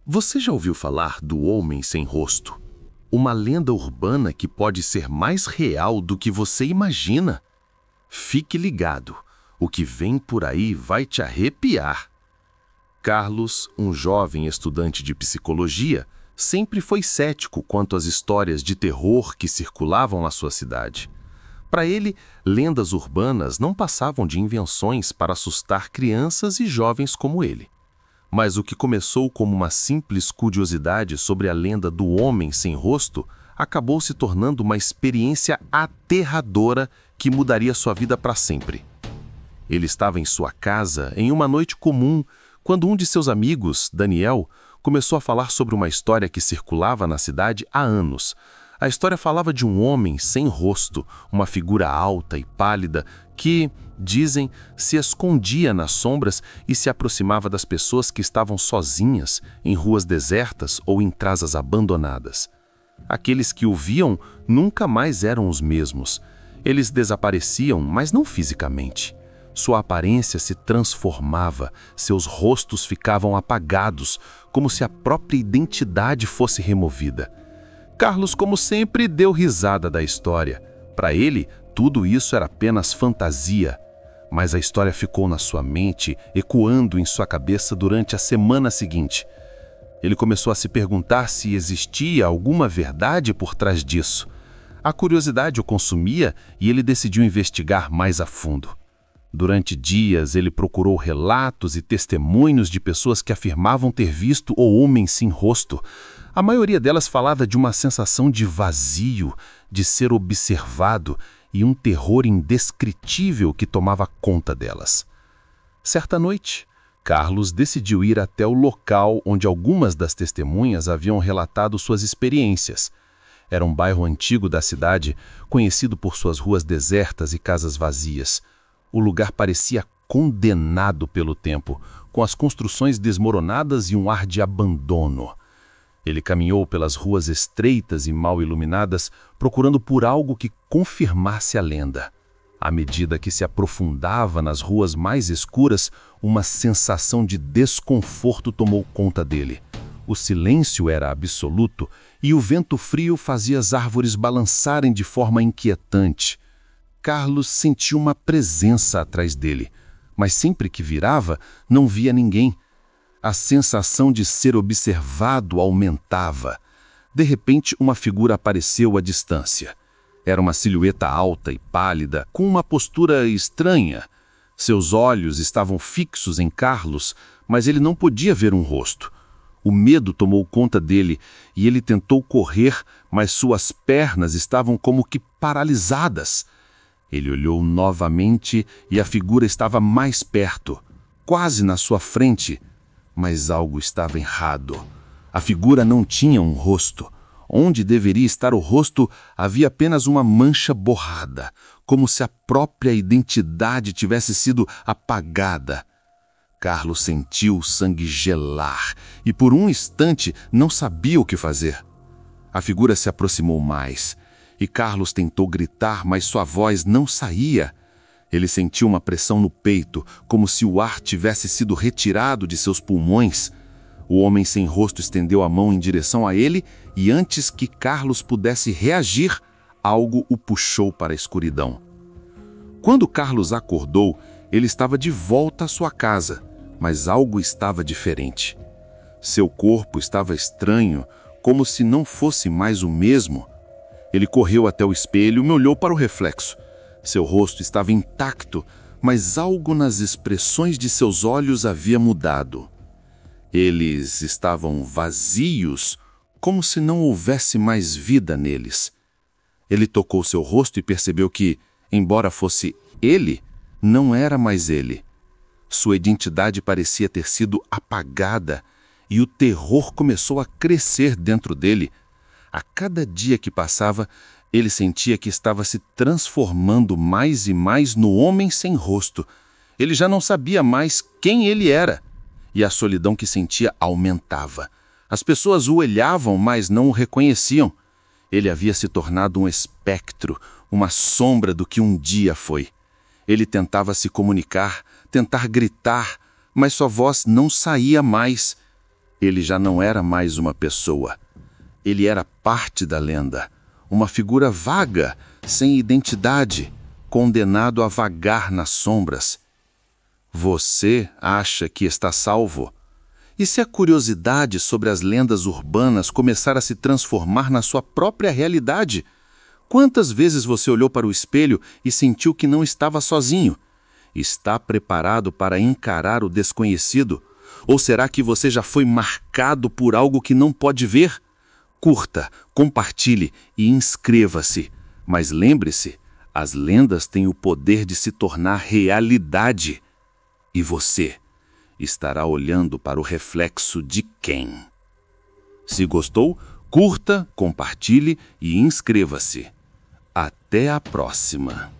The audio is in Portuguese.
Você já ouviu falar do homem sem rosto? Uma lenda urbana que pode ser mais real do que você imagina. Fique ligado, o que vem por aí vai te arrepiar. Carlos, um jovem estudante de psicologia, sempre foi cético quanto às histórias de terror que circulavam na sua cidade. Para ele, lendas urbanas não passavam de invenções para assustar crianças e jovens como ele. Mas o que começou como uma simples curiosidade sobre a lenda do homem sem rosto acabou se tornando uma experiência aterradora que mudaria sua vida para sempre. Ele estava em sua casa em uma noite comum quando um de seus amigos, Daniel, começou a falar sobre uma história que circulava na cidade há anos. A história falava de um homem sem rosto, uma figura alta e pálida que, dizem, se escondia nas sombras e se aproximava das pessoas que estavam sozinhas, em ruas desertas ou em casas abandonadas. Aqueles que o viam nunca mais eram os mesmos. Eles desapareciam, mas não fisicamente. Sua aparência se transformava, seus rostos ficavam apagados, como se a própria identidade fosse removida. Carlos, como sempre, deu risada da história. Para ele, tudo isso era apenas fantasia. Mas a história ficou na sua mente, ecoando em sua cabeça durante a semana seguinte. Ele começou a se perguntar se existia alguma verdade por trás disso. A curiosidade o consumia e ele decidiu investigar mais a fundo. Durante dias, ele procurou relatos e testemunhos de pessoas que afirmavam ter visto o homem sem rosto. A maioria delas falava de uma sensação de vazio, de ser observado e um terror indescritível que tomava conta delas. Certa noite, Carlos decidiu ir até o local onde algumas das testemunhas haviam relatado suas experiências. Era um bairro antigo da cidade, conhecido por suas ruas desertas e casas vazias. O lugar parecia condenado pelo tempo, com as construções desmoronadas e um ar de abandono. Ele caminhou pelas ruas estreitas e mal iluminadas, procurando por algo que confirmasse a lenda. À medida que se aprofundava nas ruas mais escuras, uma sensação de desconforto tomou conta dele. O silêncio era absoluto e o vento frio fazia as árvores balançarem de forma inquietante. Carlos sentiu uma presença atrás dele, mas sempre que virava, não via ninguém. A sensação de ser observado aumentava. De repente, uma figura apareceu à distância. Era uma silhueta alta e pálida, com uma postura estranha. Seus olhos estavam fixos em Carlos, mas ele não podia ver um rosto. O medo tomou conta dele e ele tentou correr, mas suas pernas estavam como que paralisadas. Ele olhou novamente e a figura estava mais perto, quase na sua frente. Mas algo estava errado. A figura não tinha um rosto. Onde deveria estar o rosto, havia apenas uma mancha borrada, como se a própria identidade tivesse sido apagada. Carlos sentiu o sangue gelar e por um instante não sabia o que fazer. A figura se aproximou mais e Carlos tentou gritar, mas sua voz não saía. Ele sentiu uma pressão no peito, como se o ar tivesse sido retirado de seus pulmões. O homem sem rosto estendeu a mão em direção a ele e antes que Carlos pudesse reagir, algo o puxou para a escuridão. Quando Carlos acordou, ele estava de volta à sua casa, mas algo estava diferente. Seu corpo estava estranho, como se não fosse mais o mesmo. Ele correu até o espelho e olhou para o reflexo. Seu rosto estava intacto, mas algo nas expressões de seus olhos havia mudado. Eles estavam vazios, como se não houvesse mais vida neles. Ele tocou seu rosto e percebeu que, embora fosse ele, não era mais ele. Sua identidade parecia ter sido apagada e o terror começou a crescer dentro dele. A cada dia que passava, ele sentia que estava se transformando mais e mais no homem sem rosto. Ele já não sabia mais quem ele era. E a solidão que sentia aumentava. As pessoas o olhavam, mas não o reconheciam. Ele havia se tornado um espectro, uma sombra do que um dia foi. Ele tentava se comunicar, tentar gritar, mas sua voz não saía mais. Ele já não era mais uma pessoa. Ele era parte da lenda, uma figura vaga, sem identidade, condenado a vagar nas sombras. Você acha que está salvo? E se a curiosidade sobre as lendas urbanas começar a se transformar na sua própria realidade? Quantas vezes você olhou para o espelho e sentiu que não estava sozinho? Está preparado para encarar o desconhecido? Ou será que você já foi marcado por algo que não pode ver? Curta, compartilhe e inscreva-se. Mas lembre-se, as lendas têm o poder de se tornar realidade. E você estará olhando para o reflexo de quem? Se gostou, curta, compartilhe e inscreva-se. Até a próxima!